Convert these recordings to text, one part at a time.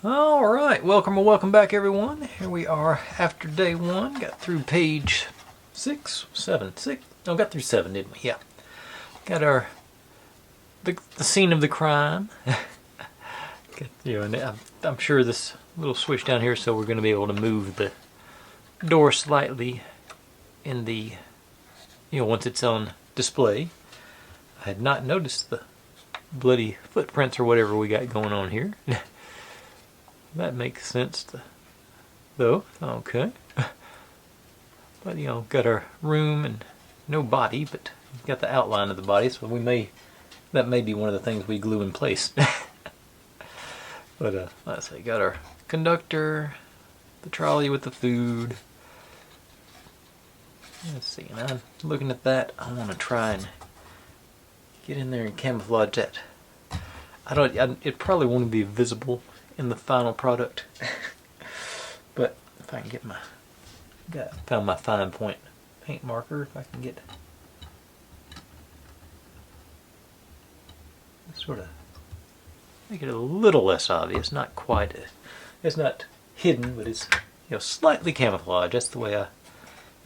Alright, welcome or welcome back everyone. Here we are after day one. Got through page 6, 7, 6. No, got through 7, didn't we? Yeah. Got our the scene of the crime. And I'm sure this little switch down here, so we're going to be able to move the door slightly in the, once it's on display. I had not noticed the bloody footprints or whatever we got going on here. That makes sense, though. Okay. But, got our room and no body, but got the outline of the body, so that may be one of the things we glue in place. But, let's see, got our conductor, the trolley with the food. Let's see, and I'm looking at that. I want to try and get in there and camouflage that. It probably won't be visible in the final product. But if I can get found my fine point paint marker, if I can get sort of make it a little less obvious, not quite, it's not hidden, but it's slightly camouflaged. That's the way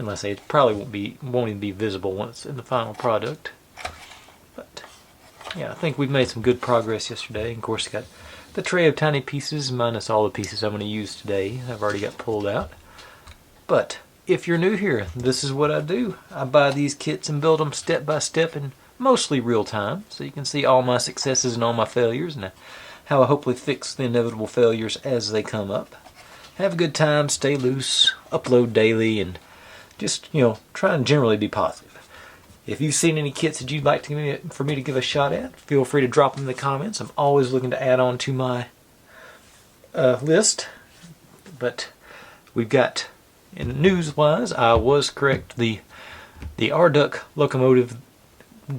unless it probably won't even be visible once in the final product. But yeah, I think we've made some good progress yesterday. Of course, got the tray of tiny pieces minus all the pieces I'm going to use today. I've already got pulled out. But if you're new here, this is what I do. I buy these kits and build them step by step in mostly real time, so you can see all my successes and all my failures and how I hopefully fix the inevitable failures as they come up. Have a good time, stay loose, upload daily, and just, try and generally be positive. If you've seen any kits that you'd like for me to give a shot at, feel free to drop them in the comments. I'm always looking to add on to my list. But we've got, in news-wise, I was correct. The Arduck locomotive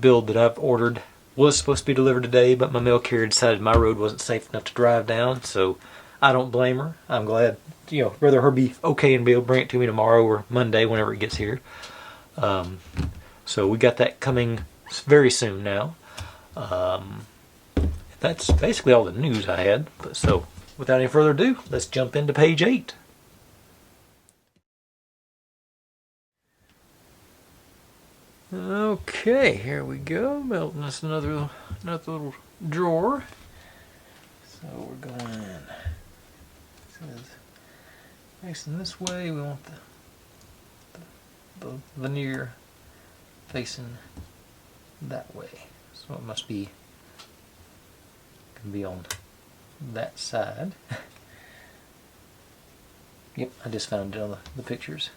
build that I've ordered was supposed to be delivered today, but my mail carrier decided my road wasn't safe enough to drive down, so I don't blame her. I'm glad, rather her be okay and be able to bring it to me tomorrow or Monday whenever it gets here. So we got that coming very soon now. That's basically all the news I had. So without any further ado, let's jump into page 8. Okay, here we go. Melting us another little drawer. So we're going in. It says facing this way. We want the veneer facing that way, so it must be can be on that side. Yep, I just found it on the pictures.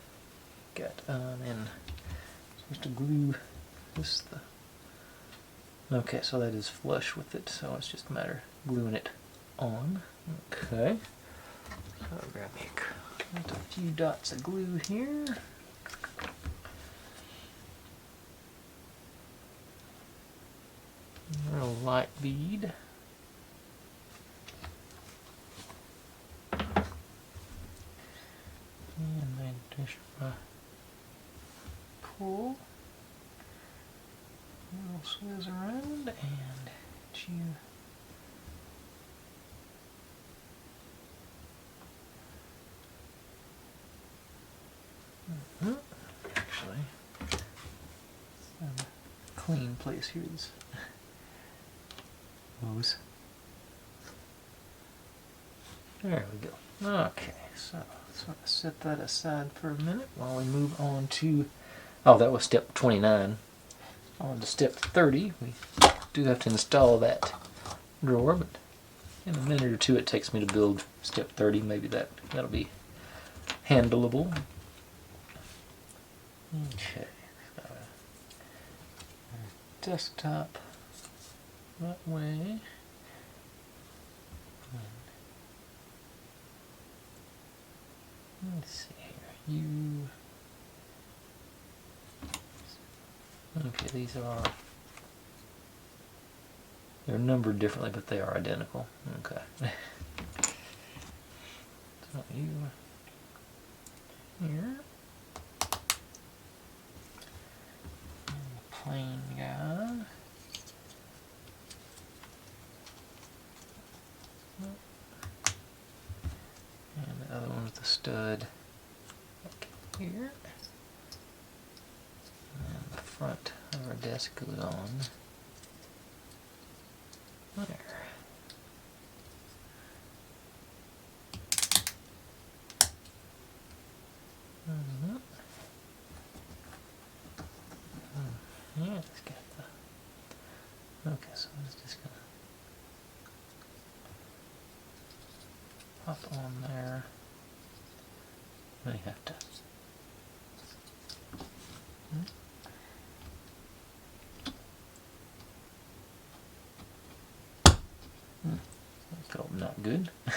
Got and supposed to glue this. Okay, so that is flush with it, so it's just a matter of gluing it on. Okay, so I'll grab me a few dots of glue here. A light bead. And then just pull. A little swizz around and chew. Actually, clean place here. There we go. Okay, so let's set that aside for a minute while we move on to, that was step 29. On to step 30, we do have to install that drawer, but in a minute or two it takes me to build step 30. Maybe that'll be handleable. Okay, so desktop that way. Let's see here. Okay, these they're numbered differently, but they are identical. Okay. So you here. And the plain guy. stud back here. And the front of our desk goes on there. Yeah, it's got the... Okay, so it's just gonna pop on there. Then you have to... That felt not good. Yeah,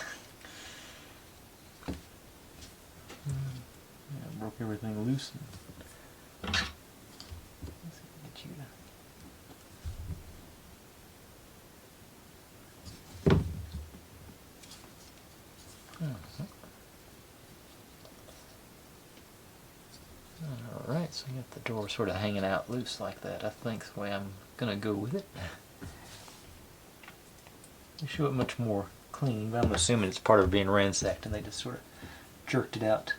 broke everything loose. Let's see if I can get you to... Alright, so you got the door sort of hanging out loose like that. I think the way I'm going to go with it. You show it much more clean, but I'm assuming it's part of being ransacked and they just sort of jerked it out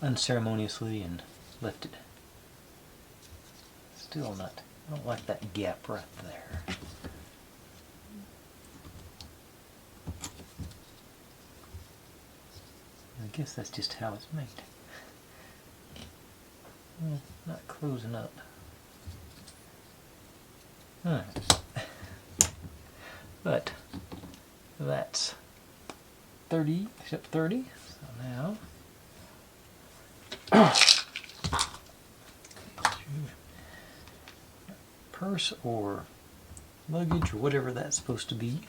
unceremoniously and left it. Still not, I don't like that gap right there. I guess that's just how it's made. Not closing up. Alright. But that's 30, except 30. So now purse or luggage or whatever that's supposed to be.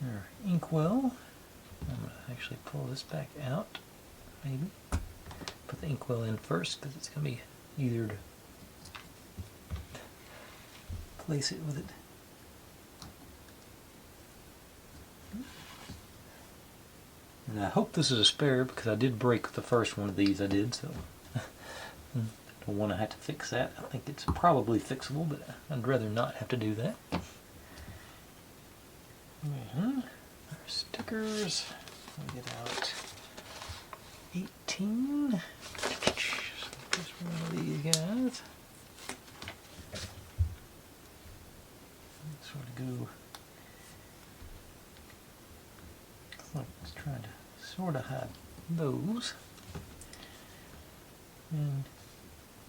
Your inkwell. I'm going to actually pull this back out, maybe. Put the inkwell in first because it's going to be easier to place it with it. And I hope this is a spare because I did break the first one of these I did, so I don't want to have to fix that. I think it's probably fixable, but I'd rather not have to do that. Our stickers, we get out 18. Just one of these guys. Sort of go. Looks like it's trying to sort of hide those. And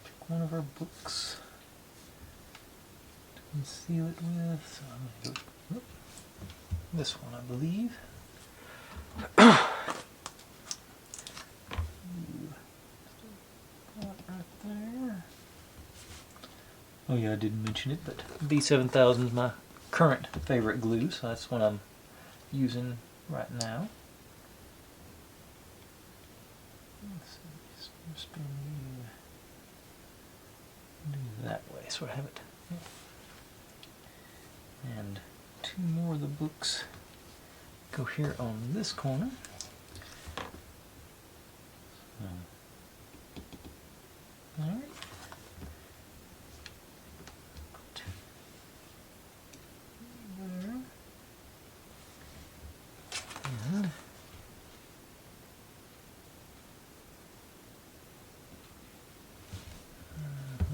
pick one of our books to conceal it with. So I'm going to go this one, I believe. Right there. Oh yeah, I didn't mention it, but B7000 is my current favorite glue, so that's what I'm using right now. Just spin you do that way, so I have it. And two more of the books go here on this corner. Alright.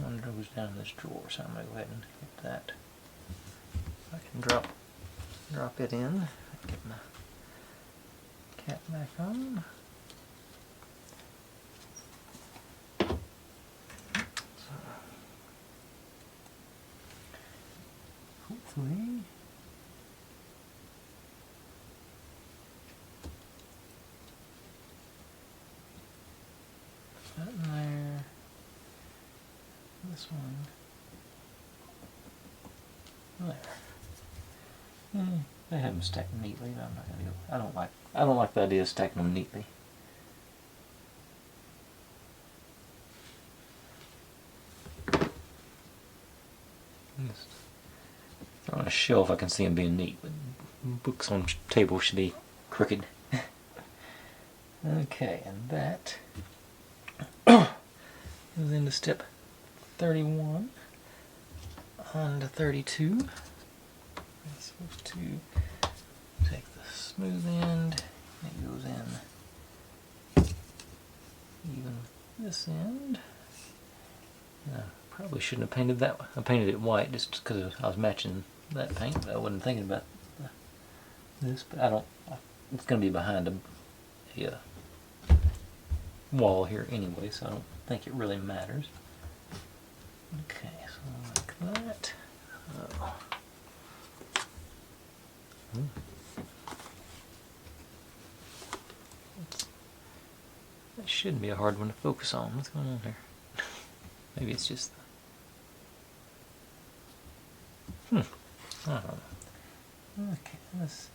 One goes down in this drawer, so I'm going to go ahead and hit that. I can drop it in. Get my cap back on. So, hopefully that in there. This one. There. They have them stacked neatly, but I'm not gonna go. I don't like the idea of stacking them neatly. Just throw on a shelf, I can see them being neat, but books on tables should be crooked. Okay, and that goes into step 31 on to 32. I'm supposed to Take the smooth end, it goes in even this end. I probably shouldn't have painted that one. I painted it white just because I was matching that paint, but I wasn't thinking about this. But I don't. It's going to be behind a wall here anyway, so I don't think it really matters. Okay, so like that. Oh. That shouldn't be a hard one to focus on. What's going on here? Maybe it's just I don't know. Okay, let's see.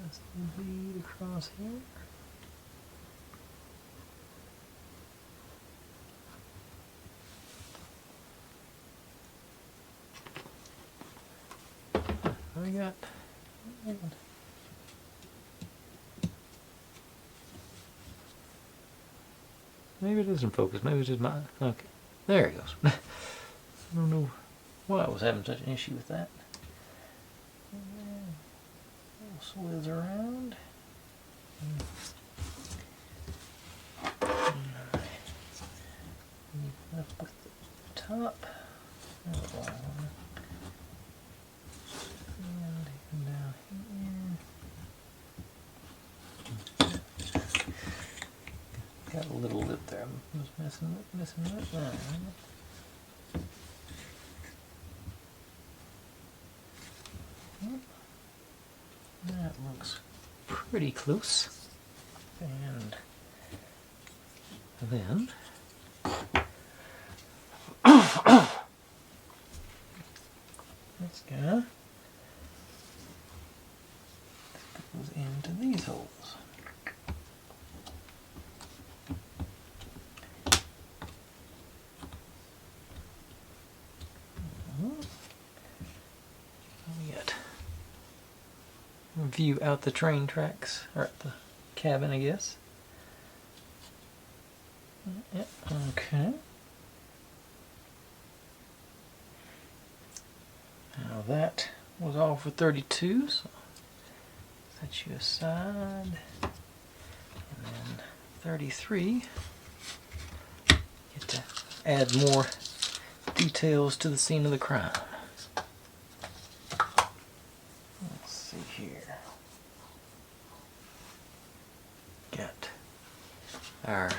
Let's lead across here. What do we got? Maybe it isn't focused. Maybe it's just mine. Okay, there it goes. I don't know why I was having such an issue with that. Swizz around. Up with the top. And down here. Got a little lip there. I was messing with that. That looks pretty close. And then this guy goes into these holes. View out the train tracks, or at the cabin, I guess. Yep, okay. Now that was all for 32, so set you aside. And then 33, get to add more details to the scene of the crime. Let's see here. Got our,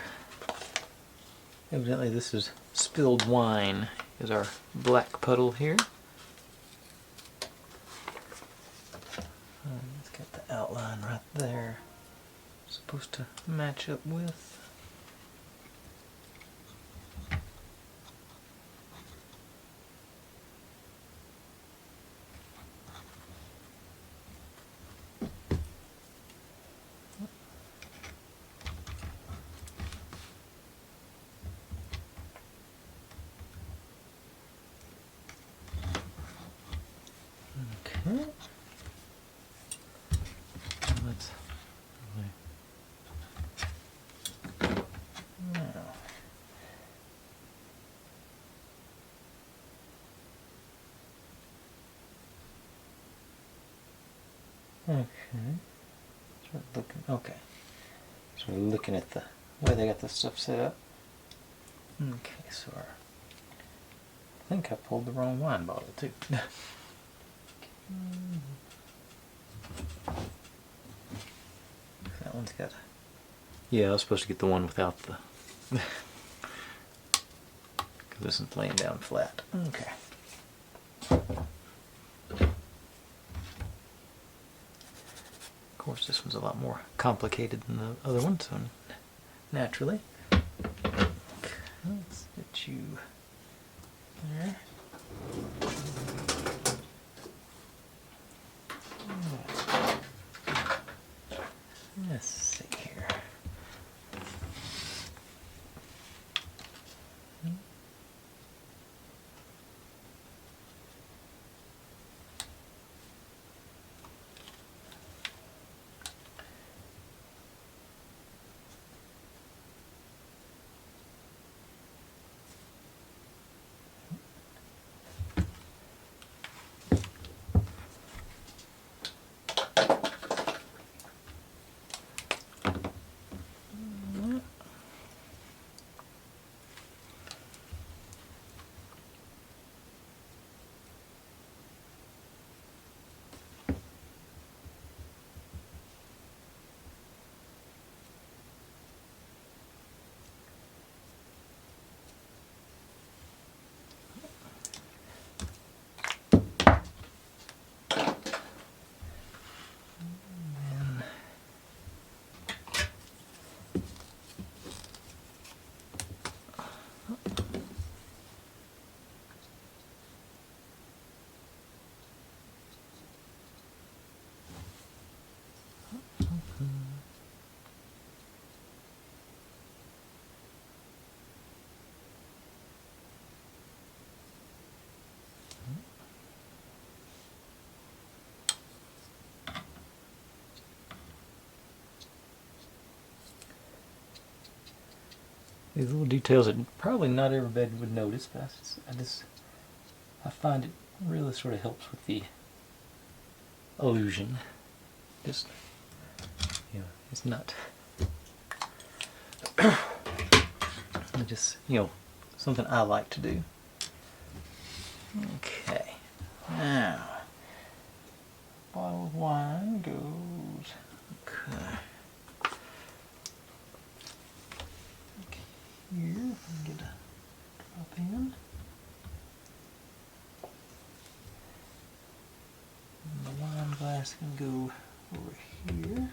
evidently this is spilled wine, is our black puddle here. It's got the outline right there. Supposed to match up with. Okay. Let's now. Okay. Start looking. Okay. So we're looking at the way they got this stuff set up. Okay, so I think I pulled the wrong wine bottle too. That one's got. Yeah, I was supposed to get the one without the. Because this is laying down flat. Okay. Of course, this one's a lot more complicated than the other one, so naturally. Let's get you there. Let's see here. these little details that probably not everybody would notice, but I find it really sort of helps with the illusion. Just, you know, it's not just, you know, something I like to do. Okay, now bottle of wine goes. Okay. Here, get a drop in. And the wine glass can go over here.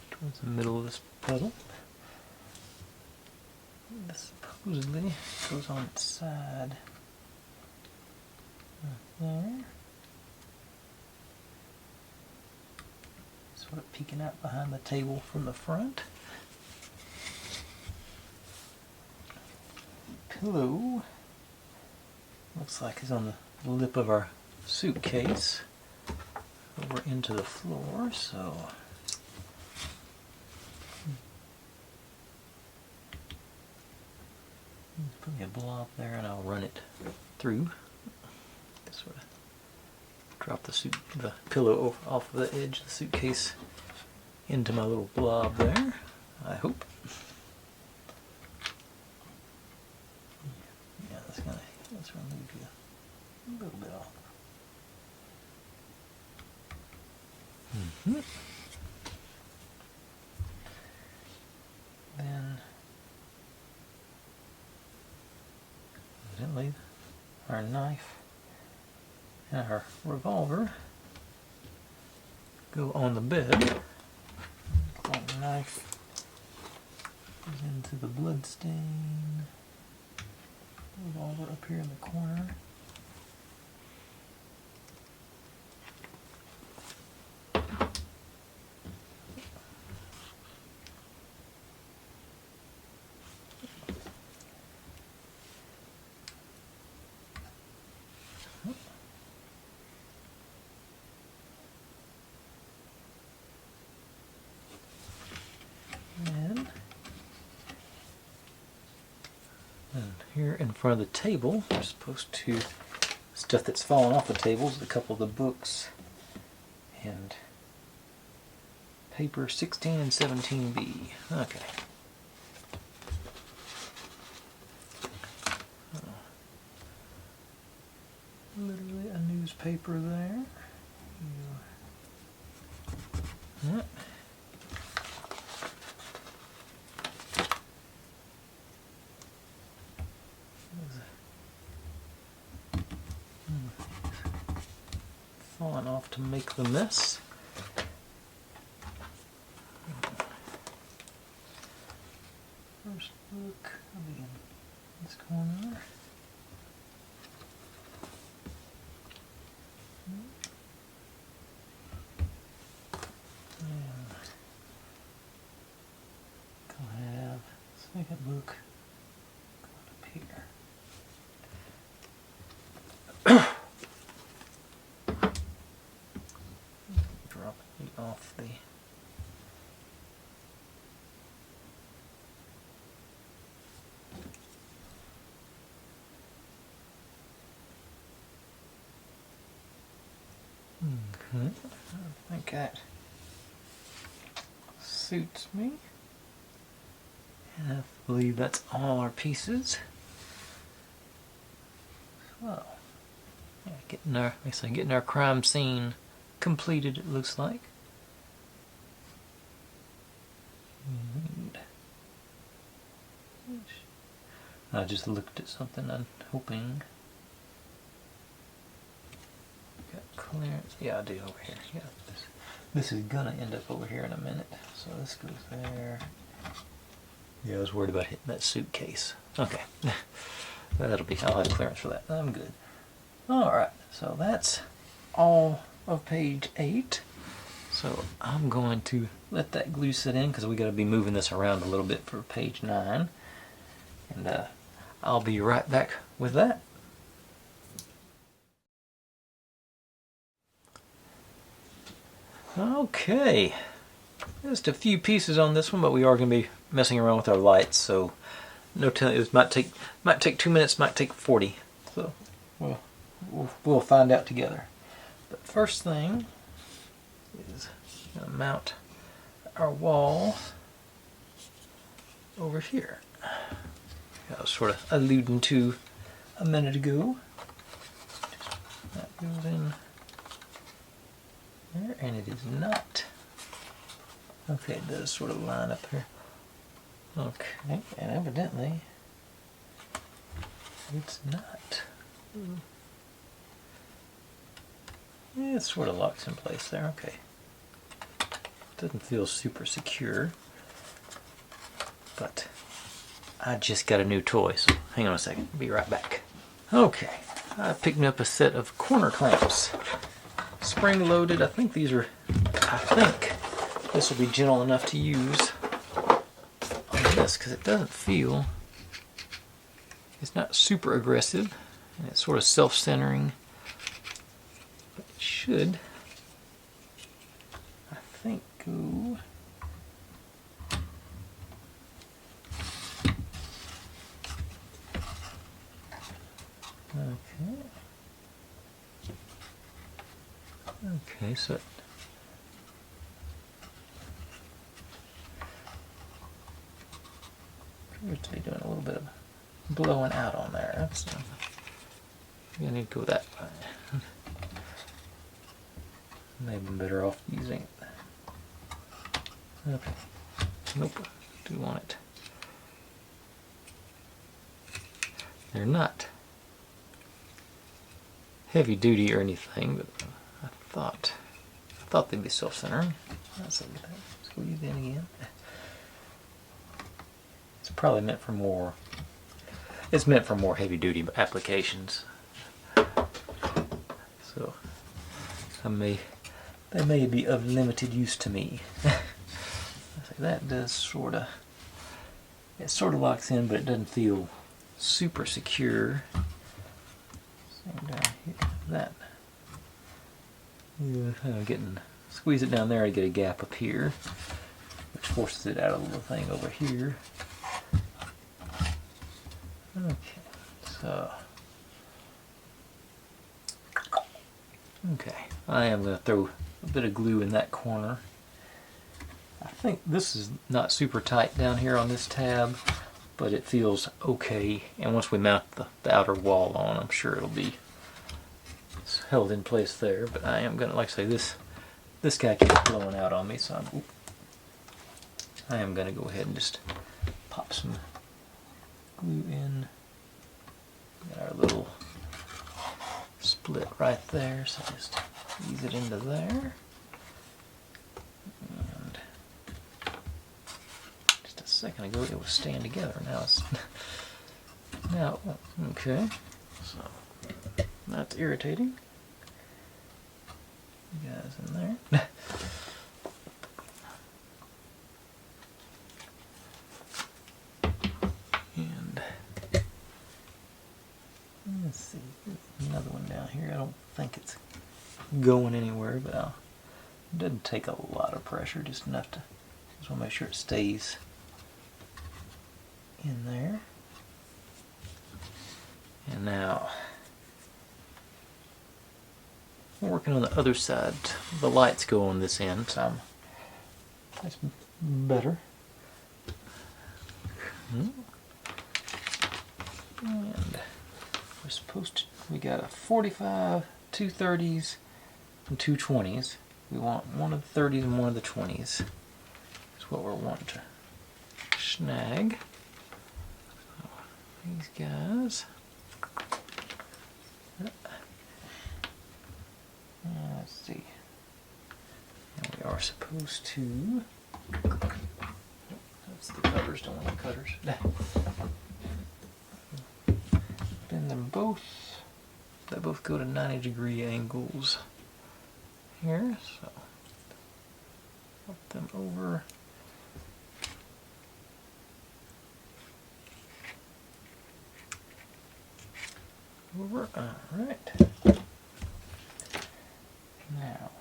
Towards the middle of this puddle. This supposedly goes on its side right there. Sort of peeking out behind the table from the front. Pillow looks like it's on the lip of our suitcase over into the floor, so put me a blob there and I'll run it through. Just sort of drop the pillow off the edge of the suitcase into my little blob there, I hope. Yeah, that's remove you a little bit off. Then evidently our knife and our revolver go on the bed. The knife goes into the blood stain. Revolver up here in the corner. And here in front of the table, we're supposed to, stuff that's fallen off the tables, a couple of the books, and paper 16 and 17B. Okay. Literally a newspaper there. Yeah. Falling off to make the mess. First book, I'll be in this corner. And I'll have second book going up here. Drop it off the okay. I think that suits me. And I believe that's all our pieces. So, yeah, getting our crime scene completed, it looks like. And I just looked at something, I'm hoping. Got clearance. Yeah, I do over here. Yeah, this is gonna end up over here in a minute. So this goes there. Yeah, I was worried about hitting that suitcase. Okay. I'll have clearance for that. I'm good. Alright, so that's all of page 8. So I'm going to let that glue sit in because we got to be moving this around a little bit for page 9. and I'll be right back with that. Okay, just a few pieces on this one, but we are going to be messing around with our lights, so no telling. It might take 2 minutes, might take 40. So we'll find out together. But first thing is going to mount our wall over here. I was sort of alluding to a minute ago. That goes in there, and it is not. Okay, it does sort of line up here. Okay, and evidently it's not. Yeah, it sort of locks in place there. Okay. Doesn't feel super secure, but I just got a new toy, so hang on a second. I'll be right back. Okay, I picked up a set of corner clamps. Spring loaded. I think this will be gentle enough to use on this because it doesn't feel, it's not super aggressive, and it's sort of self-centering, but it should, I think, go. Okay. Okay, so appears to be doing a little bit of blowing out on there. So I need to go that way. Maybe I'm better off using it. Okay. Nope. Do want it. They're not heavy duty or anything, but I thought they'd be self-centering. Let's look at that. Squeeze in again. It's probably meant for more. It's meant for more heavy duty applications. So they may be of limited use to me. That does sorta. It sorta locks in, but it doesn't feel super secure. Same down here. That. Squeeze it down there to get a gap up here, which forces it out of the little thing over here. Okay, so I am going to throw a bit of glue in that corner. I think this is not super tight down here on this tab, but it feels okay. And once we mount the outer wall on, I'm sure it'll be held in place there. But I am going to, like I say, this guy keeps blowing out on me, so I am going to go ahead and just pop some glue in. Got our little split right there, so just ease it into there. And just a second ago it was staying together. Now it's okay. So that's irritating. You guys in there. And let's see, there's another one down here. I don't think it's going anywhere, but it doesn't take a lot of pressure, just enough to, just want to make sure it stays in there. And now we're working on the other side. The lights go on this end, so that's better. And we're supposed to, we got a 45, 2 30s, and 2 20s. We want one of the 30s and one of the 20s. That's what we're wanting to snag. So these guys. Let's see. And we are supposed to. That's the cutters. Don't want the cutters. Bend them both. They both go to 90-degree angles here. So flip them over. over. Alright. Now,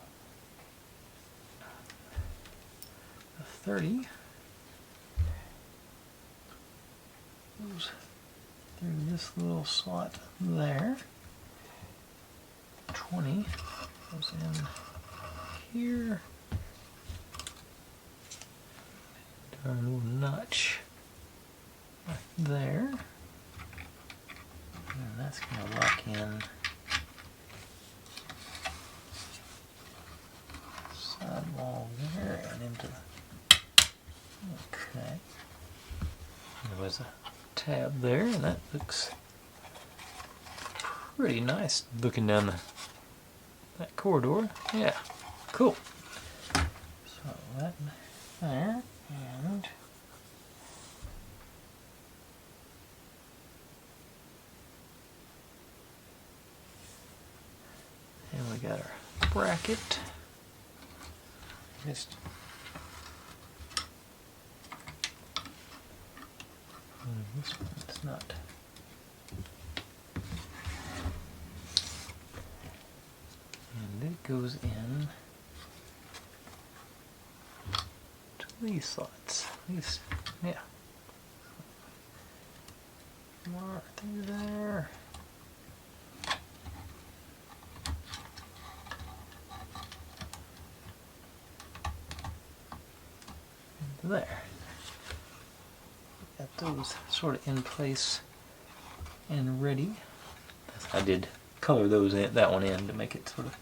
the 30 goes through this little slot there. 20 goes in here. A little notch right there. And that's going to lock in side wall there and into the, okay. There was a tab there, and that looks pretty nice looking down that corridor. Yeah, cool. So that there, and we got our bracket. Just this one's not. And it goes in to these slots. These, yeah. More through there. There. Got those sort of in place and ready. I did color those in, that one in to make it sort of.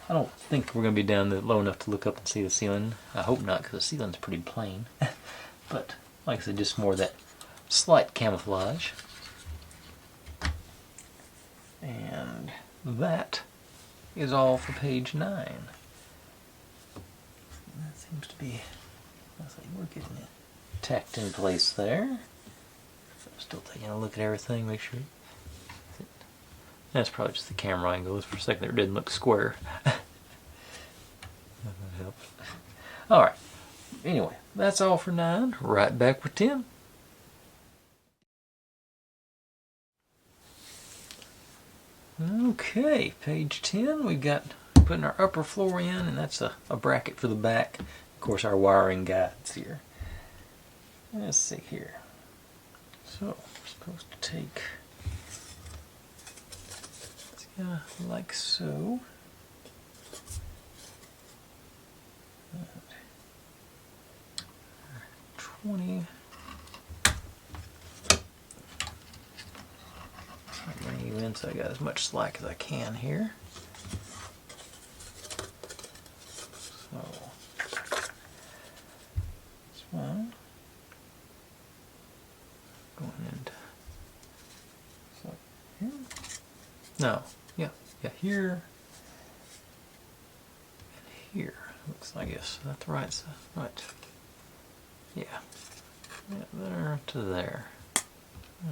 I don't think we're going to be down low enough to look up and see the ceiling. I hope not, because the ceiling's pretty plain. But like I said, just more of that slight camouflage. And that is all for page 9. That seems to be. Looks like we're getting it tacked in place there. So I'm still taking a look at everything, make sure. That's probably just the camera angle. For a second it didn't look square. That helps. Alright. Anyway, that's all for 9. Right back with 10. Okay, page 10. We got putting our upper floor in, and that's a bracket for the back. Of course, our wiring guides here. Let's see here. So, we're supposed to take this guy like so. 20. I'm bringing you in so I got as much slack as I can here. So. One going into so here. No, yeah, here and here. Looks like it's not the right side, right? Yeah, there to there.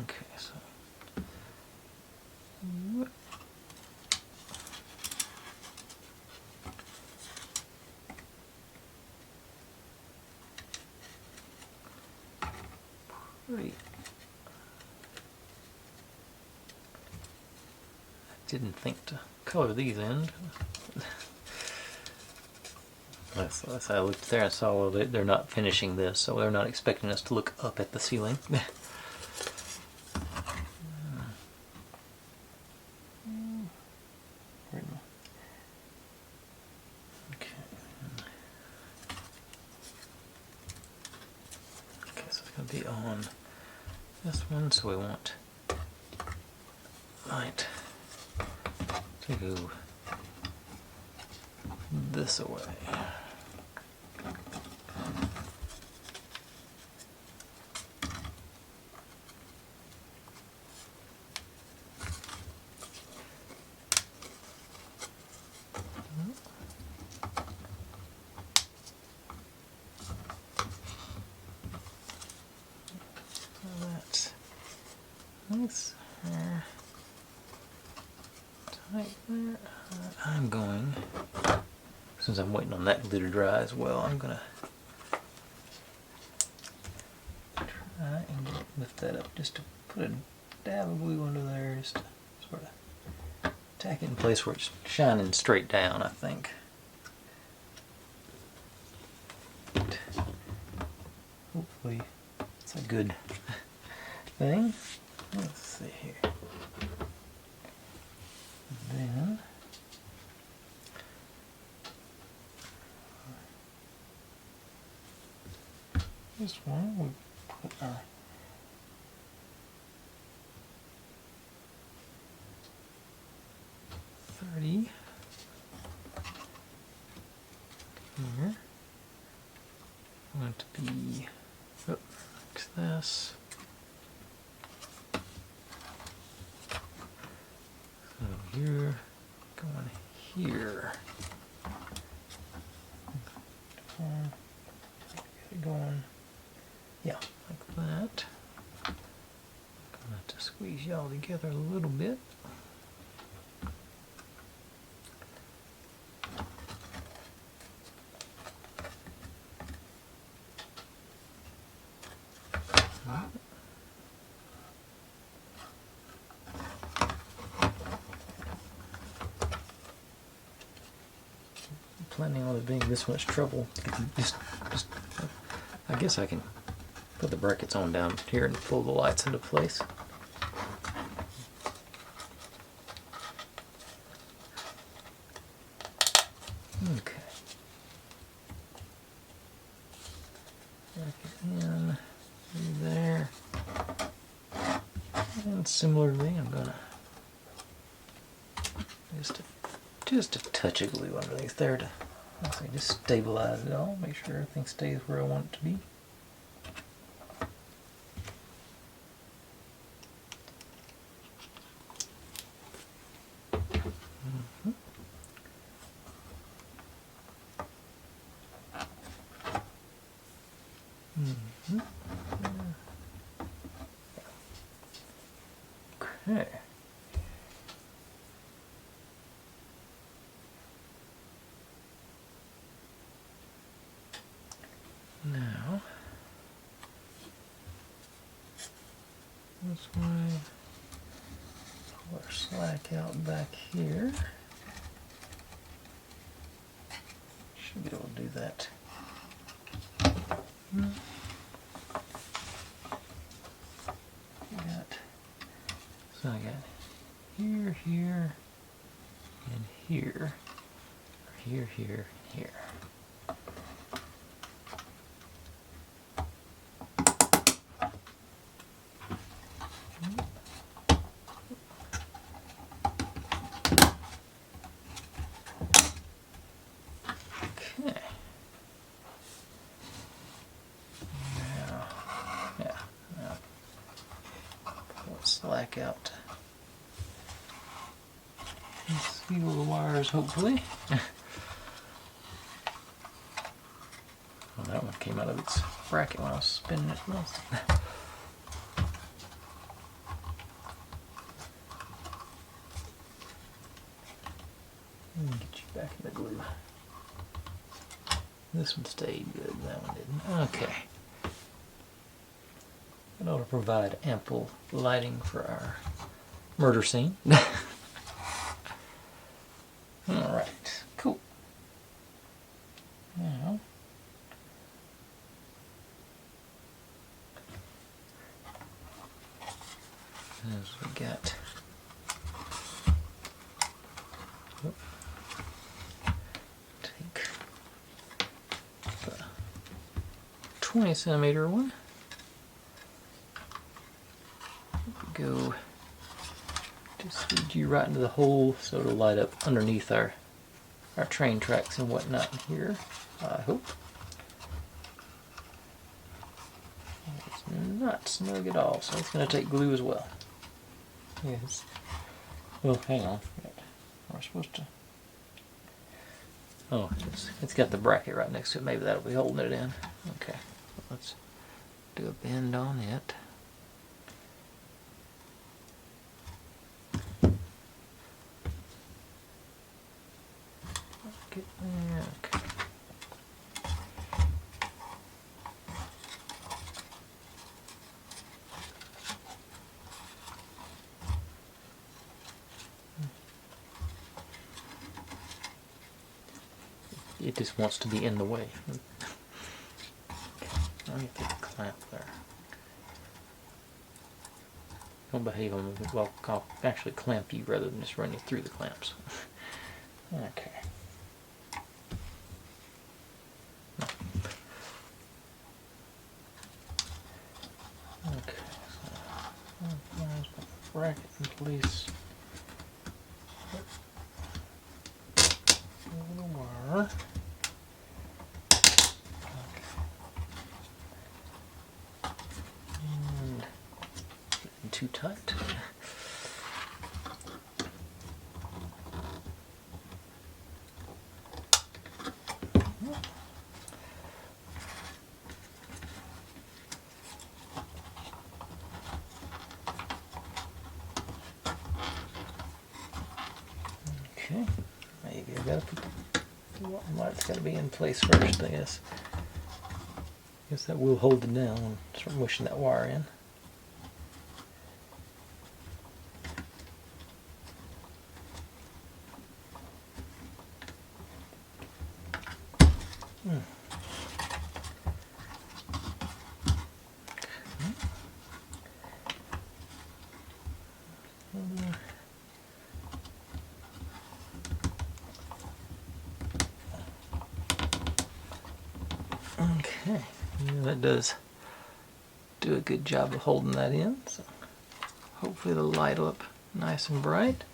Okay, so. Pretty. I didn't think to color these in. As I looked there, I saw, well, they're not finishing this, so they're not expecting us to look up at the ceiling. Be on this one, so we want light to go this away. Nice. Tight there. I'm going, since I'm waiting on that glue to dry as well, I'm going to try and lift that up just to put a dab of glue under there, just so sort of tack it in place where it's shining straight down, I think. Hopefully it's a good thing. Let's see here. Then this one we put our $30 here. I want it to be, oh, fix this. So you're going here. Get it going, yeah, like that. I'm gonna have to squeeze y'all together a little bit. Planning on it being this much trouble. Just, I guess I can put the brackets on down here and pull the lights into place. Okay. Bracket in, through there. And similarly, I'm gonna just a touch of glue underneath there to just stabilize it all, make sure everything stays where I want it to be. Okay. Now, this way, pull our slack out back here. Should be able to do that. So I got here, here, and here, or here, here, and here. Okay. Now, pull it slack out. Seal the wires, hopefully. Well, that one came out of its bracket when I was spinning it. Get you back in the glue. This one stayed good, that one didn't. Okay. It ought to provide ample lighting for our murder scene. Alright, cool. Now, as we got take the 20 centimeter one, go just feed you right into the hole so it'll light up underneath our train tracks and whatnot here, I hope. It's not snug at all, so it's going to take glue as well. Yes. Well, hang on. We're supposed to... Oh, it's got the bracket right next to it. Maybe that'll be holding it in. Okay. Let's do a bend on it. Get there. Okay. it just wants to be in the way. Let me put the clamp there. Don't behave on me. Well, I'll actually clamp you rather than just run you through the clamps. Okay. Okay, so bracket in place. A little wire. Okay. And getting too tight. Okay, there you go. Gotta put the light's gotta be in place first, I guess. Guess that will hold it down and start mushing that wire in. Okay, yeah, that does do a good job of holding that in. So hopefully the light will up nice and bright.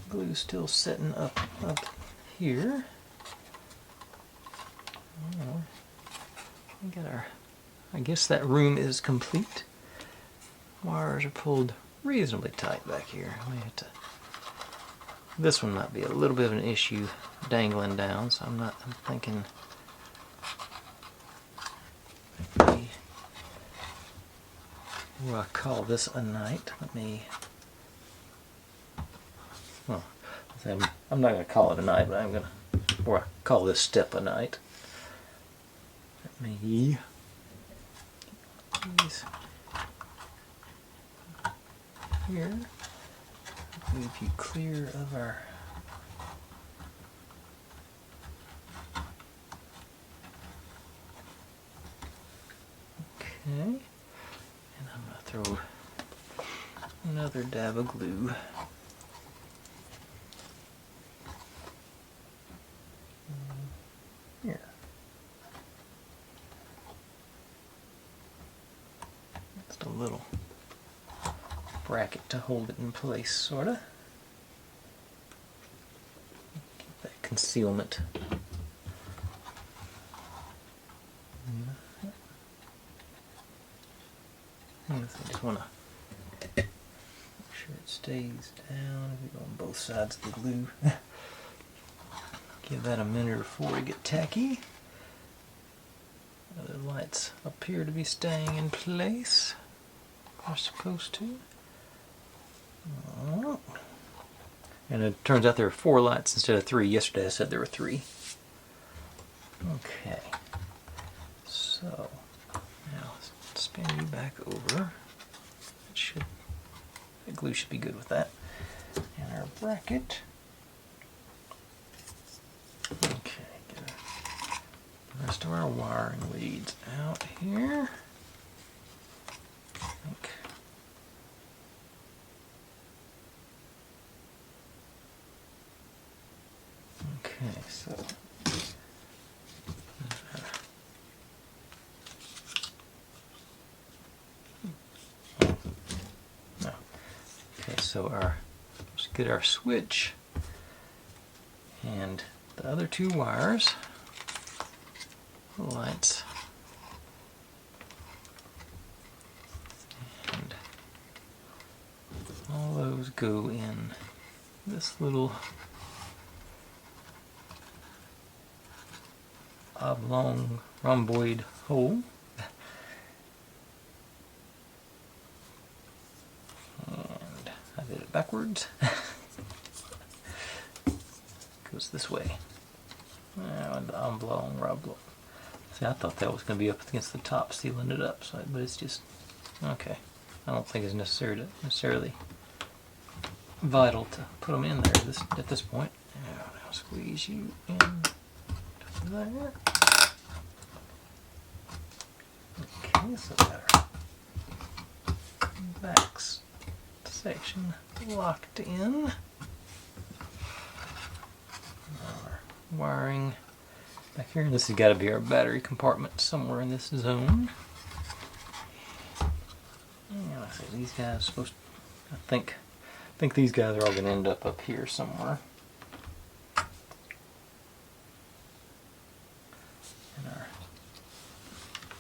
Glue's still setting up here. Oh, we got our. I guess that room is complete. Wires are pulled reasonably tight back here. I may have to. This one might be a little bit of an issue dangling down, so I'm thinking. Well, I call this a night. Let me. Well, I'm not going to call it a night, but I'm going to. Or I call this step a night. Let me. These here. Leave you clear of our. Okay. Throw another dab of glue. Here. Just a little bracket to hold it in place, sorta. Keep that concealment. I just want to make sure it stays down. We go on both sides of the glue. Give that a minute or 4 to get tacky. The lights appear to be staying in place. They're supposed to. Oh. And it turns out there are 4 lights instead of 3. Yesterday I said there were 3. Okay. So. Now, spin you back over. The glue should be good with that. And our bracket. Okay, get the rest of our wiring leads out here. Okay, so. So let's get our switch and the other 2 wires, the lights, and all those go in this little oblong rhomboid hole. Backwards. Goes this way. Oblong, oblong. See, I thought that was going to be up against the top, sealing it up. So, but it's just okay. I don't think it's necessarily vital to put them in there at this point. Squeeze you in there. Okay, so got our back section locked in. Our wiring back here. This has got to be our battery compartment somewhere in this zone. And I say these guys are supposed to, I think these guys are all going to end up here somewhere.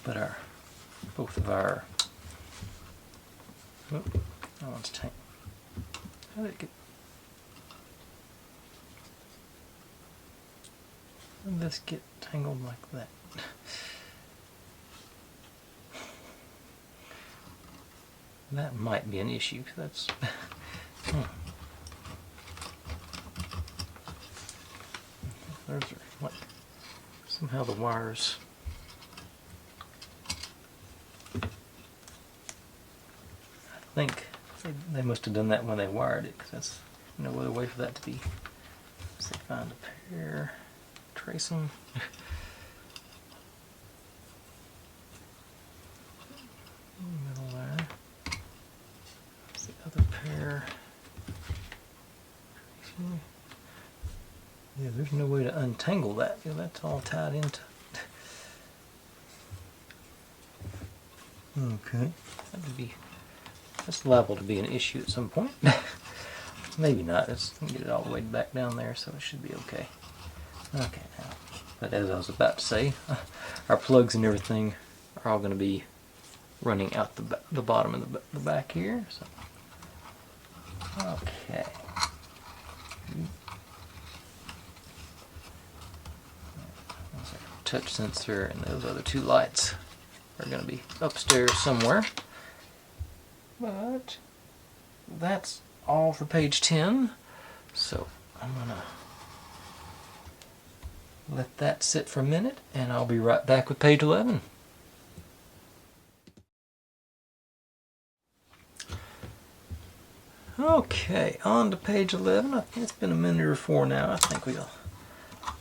But both of our, oh, that one's tangled. How did it get? How did this get tangled like that? That might be an issue. That's. Those are like somehow the wires. I think they must have done that when they wired it, because that's no other way for that to be. Let's see, find a pair, trace them. Middle there. That's the other pair. Yeah, there's no way to untangle that. Yeah, that's all tied into. Okay, that would be. That's liable to be an issue at some point. Maybe not. Let's get it all the way back down there, so it should be okay. Okay, now. But as I was about to say, our plugs and everything are all going to be running out the bottom of the back here. So, okay. That's our touch sensor, and those other two lights are going to be upstairs somewhere. But that's all for page 10. So I'm going to let that sit for a minute, and I'll be right back with page 11. Okay, on to page 11. I think it's been a minute or 4 now. I think we'll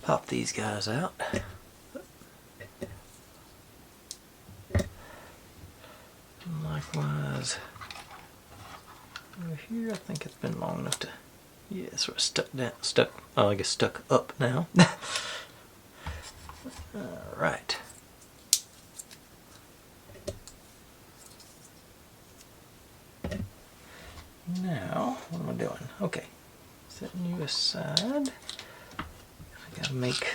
pop these guys out. And likewise, over here, I think it's been long enough to, yeah, sort of stuck, I guess stuck up now. Alright. Now, what am I doing? Okay, setting you aside. I gotta make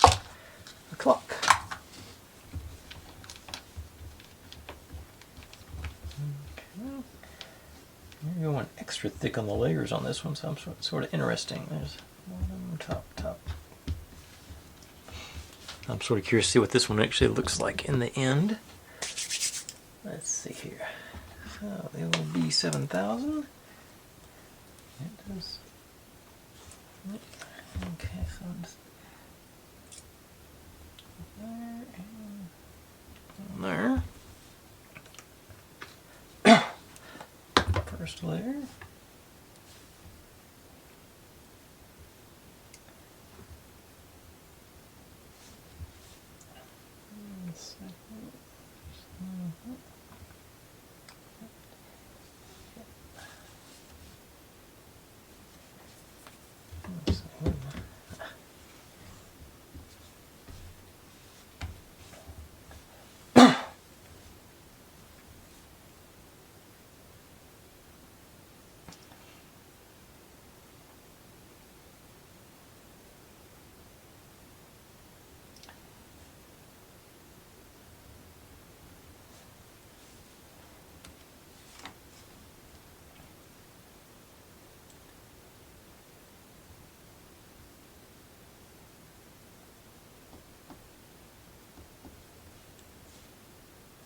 a clock. Okay. You're going extra thick on the layers on this one, so I'm sort of interesting. There's one top. I'm sort of curious to see what this one actually looks like in the end. Let's see here. So it will be 7,000. It does. Okay, so just there and there. First layer. Second.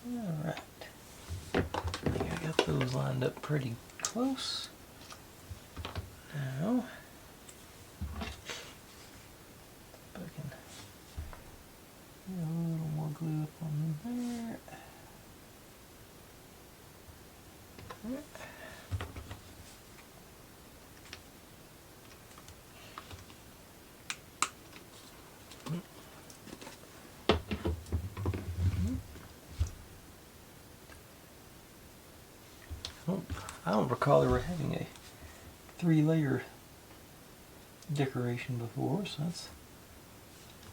Alright, I think I got those lined up pretty close. Now, if I can get a little more glue up on there. I don't recall ever having a 3-layer decoration before, so that's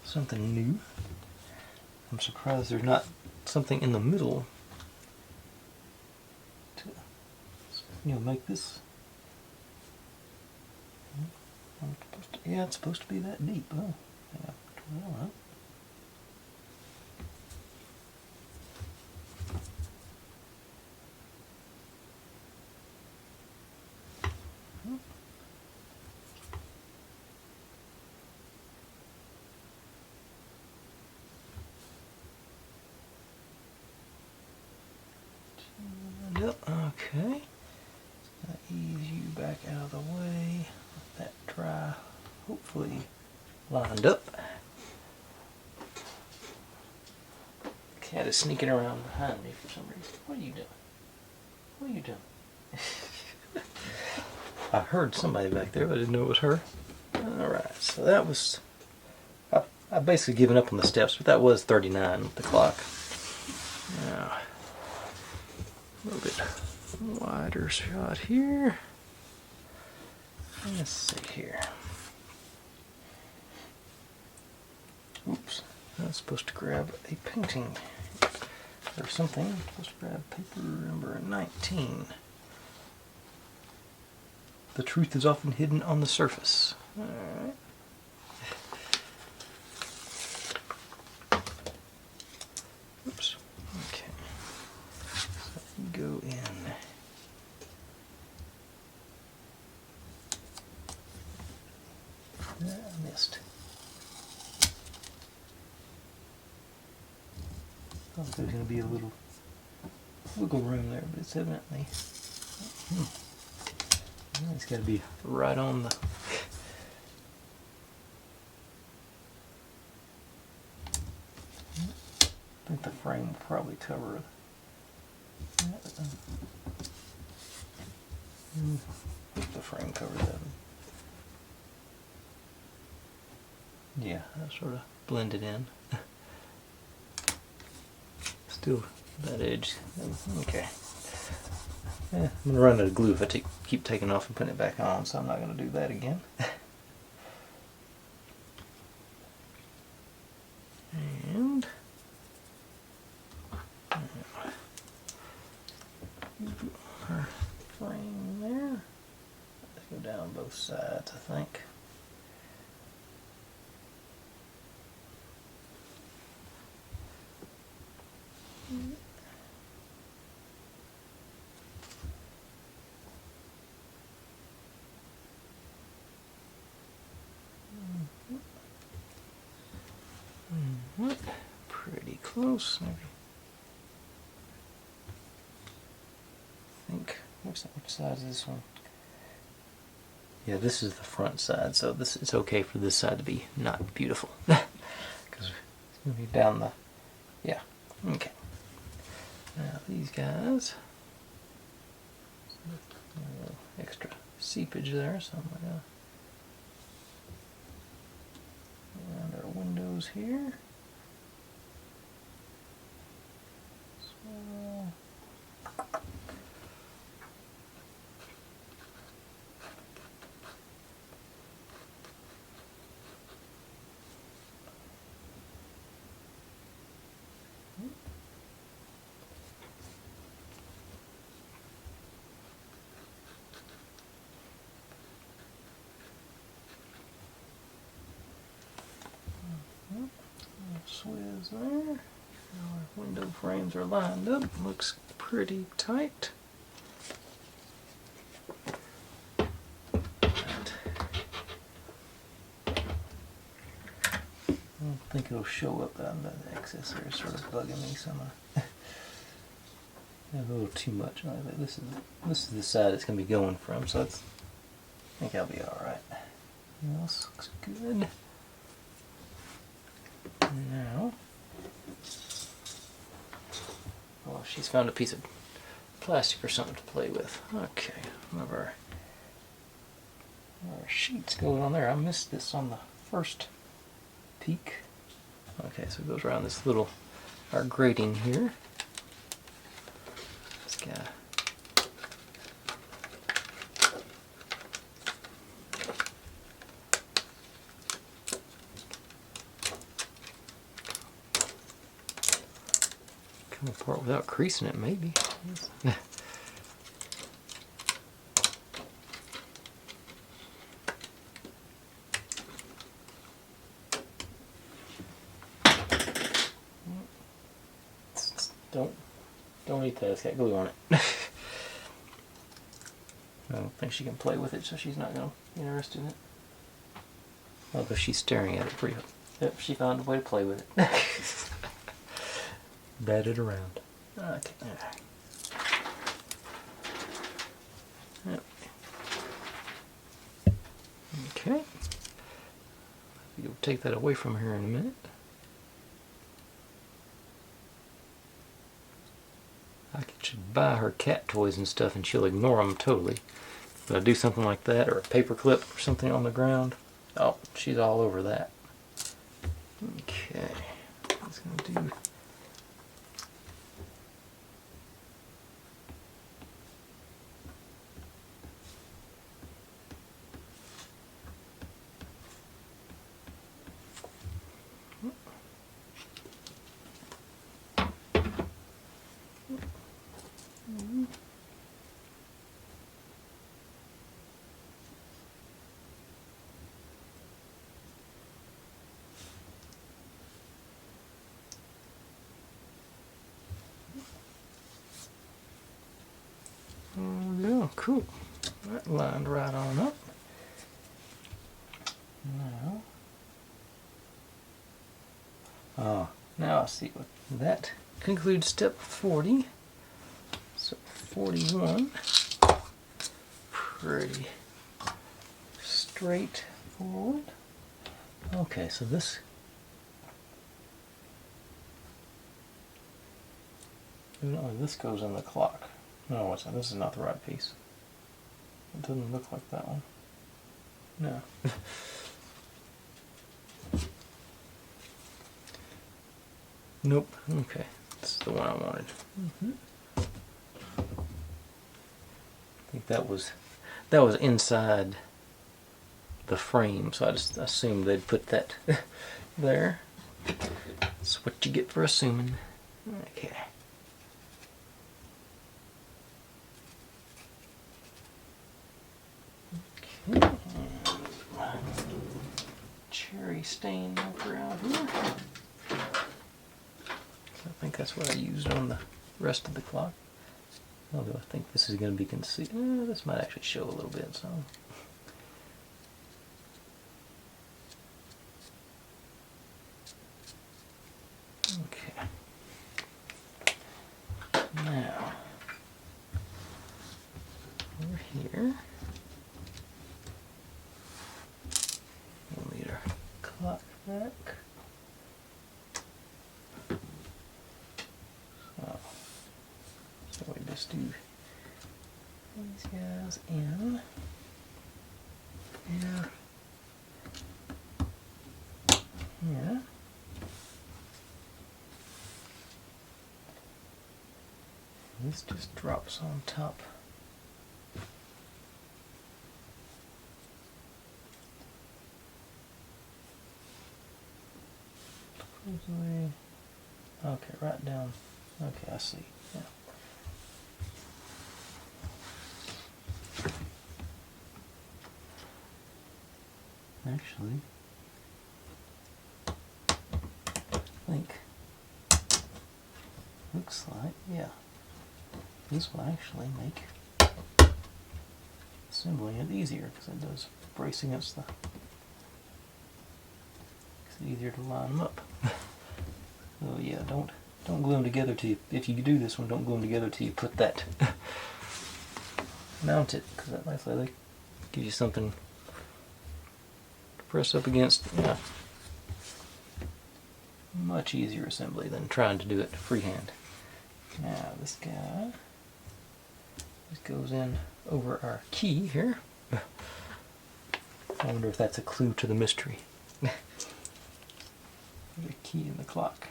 something new. I'm surprised there's not something in the middle to, make this. Yeah, it's supposed to be that deep. Oh, yeah. Well, huh? Okay. Ease you back out of the way. Let that dry. Hopefully lined up. Cat is sneaking around behind me for some reason. What are you doing? What are you doing? I heard somebody back there, but I didn't know it was her. Alright, so that was... I've basically given up on the steps, but that was 39 with the clock. Now, a little bit wider shot here. Let's see here. Oops, I was supposed to grab a painting or something. I'm supposed to grab paper number 19. The truth is often hidden on the surface. Alright. Oops. Okay. So go in. I missed. I thought there was going to be a little wiggle room there, but it's evidently... It's got to be right on the... I think the frame will probably cover it. The frame covers that. Yeah, that sort of blended in. Still, that edge. Okay. Yeah, I'm going to run out of glue if I keep taking off and putting it back on, so I'm not going to do that again. And our frame there. Let's go down both sides, I think. Pretty close, maybe. I think. Which side is this one? Yeah, this is the front side, so this it's okay for this side to be not beautiful. Because it's going to be down the... Yeah, okay. Now these guys... A little extra seepage there, so I'm going to... Around our windows here. Swizz there. Our window frames are lined up. Looks pretty tight. I don't think it'll show up on the excess there. It's sort of bugging me, so I'm gonna have a little too much. This is the side it's gonna be going from, so I think I'll be all right. Everything else looks good. Now, oh, she's found a piece of plastic or something to play with. Okay, one of our sheets goes on there. I missed this on the first peek. Okay, so it goes around this little, our grating here. This guy come apart without creasing it, maybe. Don't eat that, it's got glue on it. I don't think she can play with it, so she's not going to be interested in it. Although she's staring at it pretty hard. Yep, she found a way to play with it. Bat it around. Okay. Yep. Okay. You'll take that away from her in a minute. I should buy her cat toys and stuff and she'll ignore them totally. But I do something like that, or a paper clip or something on the ground. Oh, she's all over that. Okay. That's gonna do. Yeah, cool. That lined right on up. Now I see what that concludes step 40. So 41. Pretty straightforward. Okay, so this. Evidently this goes in the clock. No, what's that? This is not the right piece. It doesn't look like that one. No. Nope. Okay. This is the one I wanted. I think that was inside the frame, so I just assumed they'd put that there. That's what you get for assuming. Okay. Cherry stain around here. I think that's what I used on the rest of the clock. Although I think this is going to be concealed. This might actually show a little bit. So. Okay. Now we're here. We'll need our clock back. So we just do these guys in here, here. This just drops on top. Okay, right down. Okay, I see. Yeah. Actually, I think looks like, yeah, this will actually make assembling it easier because it does brace against the. Makes it easier to line them up. So yeah, don't glue them together till you, if you do this one, don't glue them together till you put that mount it, because that likely gives you something to press up against. Yeah, much easier assembly than trying to do it freehand. Now this guy just goes in over our key here. I wonder if that's a clue to the mystery. The key in the clock.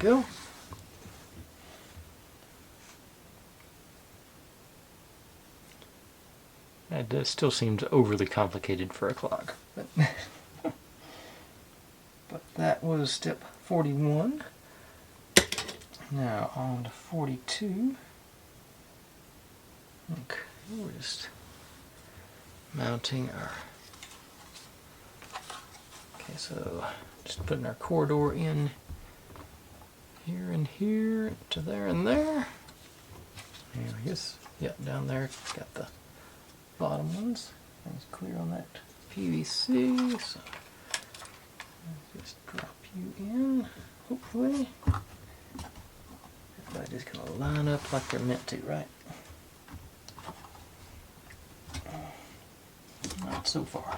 go. That still seems overly complicated for a clock. But, but that was step 41. Now on to 42. Okay, we're just mounting our... Okay, so just putting our corridor in here and here, to there and there. And I guess, yeah, down there, got the bottom ones. It's clear on that PVC, so I'll just drop you in, hopefully. Everybody just gonna line up like they're meant to, right? Not so far.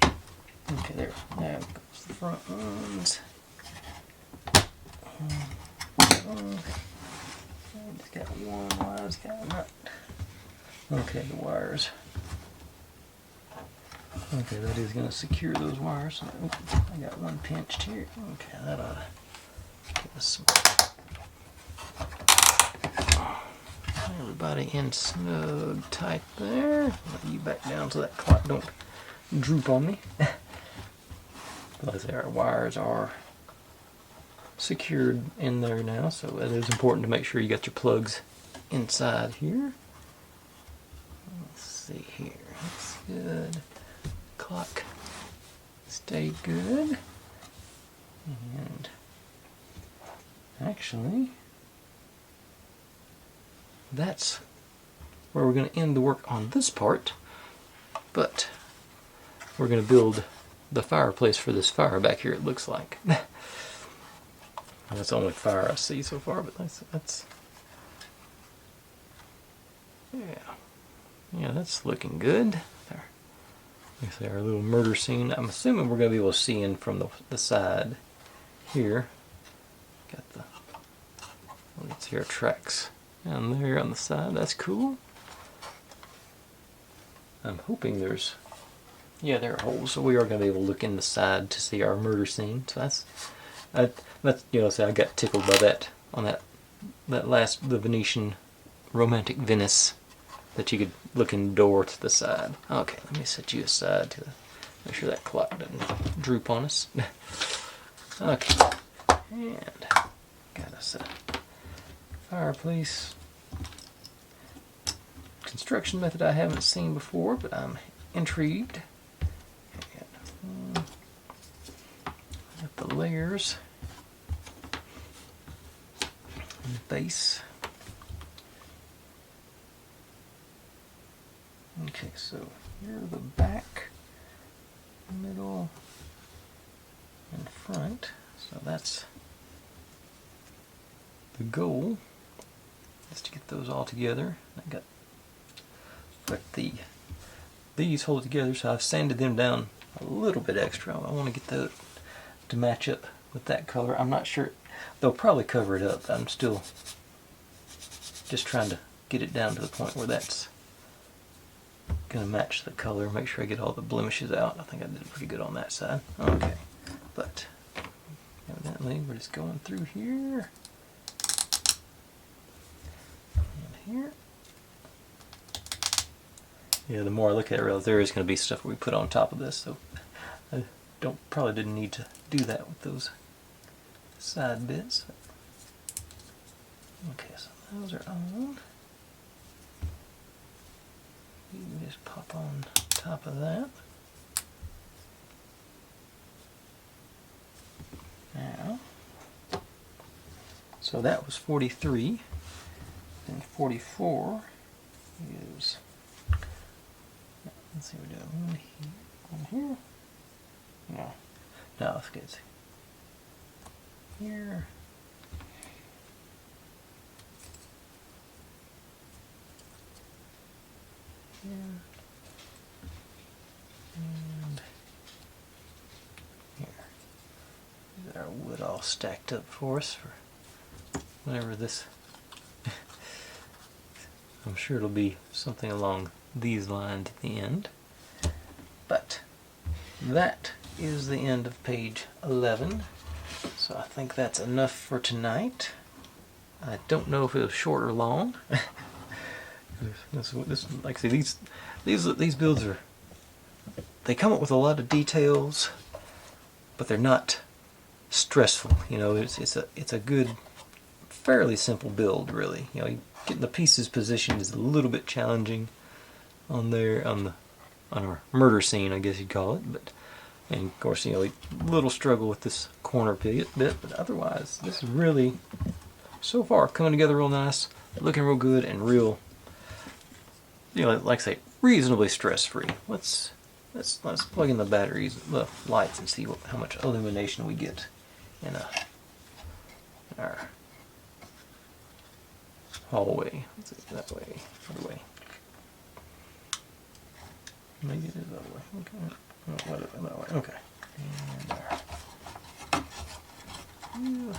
Okay, there goes the front ones. Just got one wire's got a nut. Okay, the wires. Okay, that is going to secure those wires. I got one pinched here. Okay, that ought to give us some. Everybody in snug tight there. Let you back down so that clock don't droop on me. But our wires are secured in there now, so it is important to make sure you got your plugs inside here. Let's see here. That's good. Clock stay good. And actually, that's where we're going to end the work on this part, but we're going to build the fireplace for this fire back here, it looks like. That's the only fire I see so far, but that's yeah, that's looking good. There. Like I say, our little murder scene. I'm assuming we're going to be able to see in from the side here. Got the, let's see our tracks down there on the side. That's cool. I'm hoping there's, yeah, there are holes, so we are going to be able to look in the side to see our murder scene. So that's you know, say I got tickled by that on that last, the Venetian romantic Venice, that you could look in the door to the side. Okay, let me set you aside to make sure that clock doesn't droop on us. Okay, and got us a fireplace construction method I haven't seen before, but I'm intrigued. Got the layers and the base. Okay, so here are the back, middle, and front. So that's the goal, is to get those all together. I got, but these hold together, so I've sanded them down a little bit extra. I want to get those to match up with that color. I'm not sure, they'll probably cover it up. I'm still just trying to get it down to the point where that's going to match the color, make sure I get all the blemishes out. I think I did pretty good on that side. Okay, but evidently we're just going through here and here. Yeah, the more I look at it, I realize there is going to be stuff we put on top of this, so I probably didn't need to do that with those side bits. Okay, so those are on. You can just pop on top of that. Now, so that was 43, and 44 is, let's see, we're doing one here, no, let's get here, and here. Get our wood all stacked up for us for whenever this. I'm sure it'll be something along these lines at the end. But that is the end of page 11. So I think that's enough for tonight. I don't know if it was short or long. Like I say, these builds are, they come up with a lot of details, but they're not stressful. You know, it's a good, fairly simple build, really. You know, getting the pieces positioned is a little bit challenging on our murder scene, I guess you'd call it. But and of course, you know, a little struggle with this corner bit, but otherwise, this is really, so far, coming together real nice, looking real good, and real, you know, like I say, reasonably stress-free. Let's plug in the batteries, the lights, and see how much illumination we get in our hallway. Let's see, that way, other way. Maybe it is that way. Okay. Oh, that way. Okay. And there. Yeah.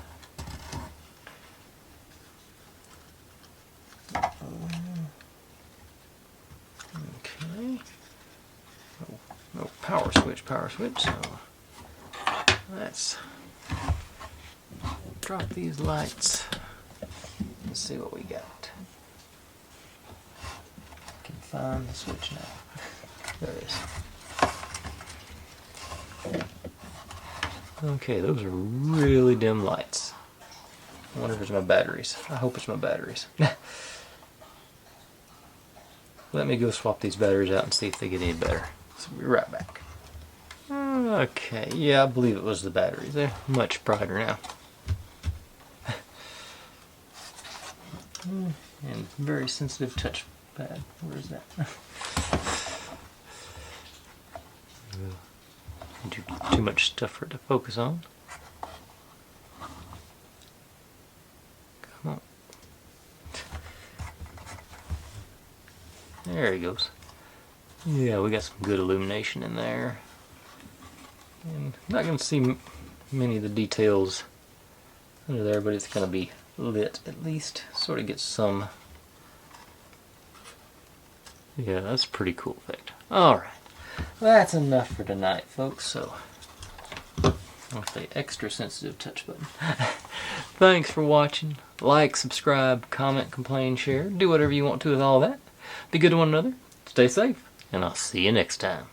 Okay. No power switch. So let's drop these lights and see what we got. Can find the switch now. There it is. Okay, those are really dim lights. I wonder if it's my batteries. I hope it's my batteries. Let me go swap these batteries out and see if they get any better. So we'll be right back. Okay, yeah, I believe it was the batteries. They're much brighter now. And very sensitive touchpad. Where is that? Too much stuff for it to focus on. Come on. There he goes. Yeah, we got some good illumination in there. And I'm not going to see many of the details under there, but it's going to be lit at least. Sort of get some. Yeah, that's a pretty cool effect. Alright. That's enough for tonight, folks. So, with the extra sensitive touch button. Thanks for watching. Like, subscribe, comment, complain, share. Do whatever you want to with all that. Be good to one another. Stay safe. And I'll see you next time.